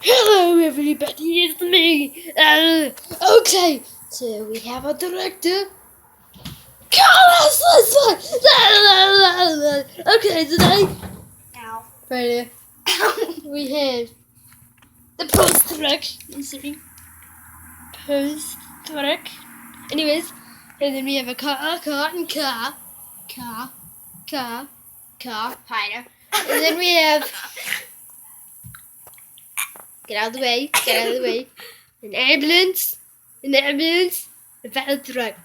Hello everybody, it's me. Okay, so we have a director. Okay, today right here we have the post truck. Post truck. Anyways, and then we have a car, hider. And then we have get out of the way, an ambulance, a fire truck.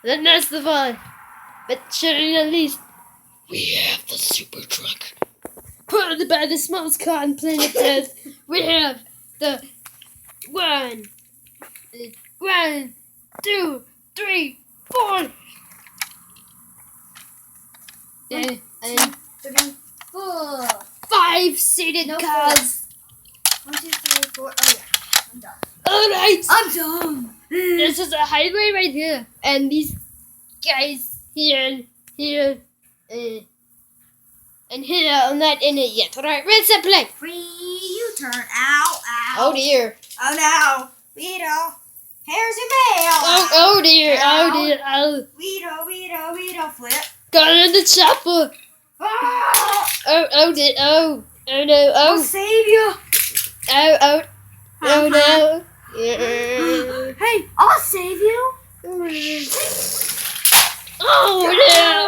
And then that's the fun. But surely not least, we have the super truck. Powered by the smallest car on planet Earth. We have the 1, 2, 3, 4. And 3, 4. 5-seated cars. 1, 2, 3, 4. Oh yeah, I'm done. Alright. I'm done. This is a highway right here. And these guys here, and here are not in it yet. Alright, rinse and play. Free U-turn. Ow, ow. Oh dear. Oh no. Weedle. Here's your mail. Oh dear. Ow. Oh dear. Oh. Weedle, flip. Got in the chopper. Ah! Oh dear. Oh no. I'll Oh. save you. Oh no. Yeah. Hey, I'll save you. Oh no.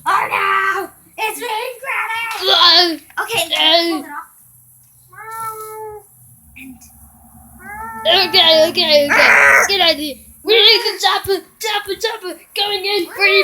Oh no. It's being grounded. Okay, hold it off. And Okay. Good idea. We need the chopper. Going in. Free.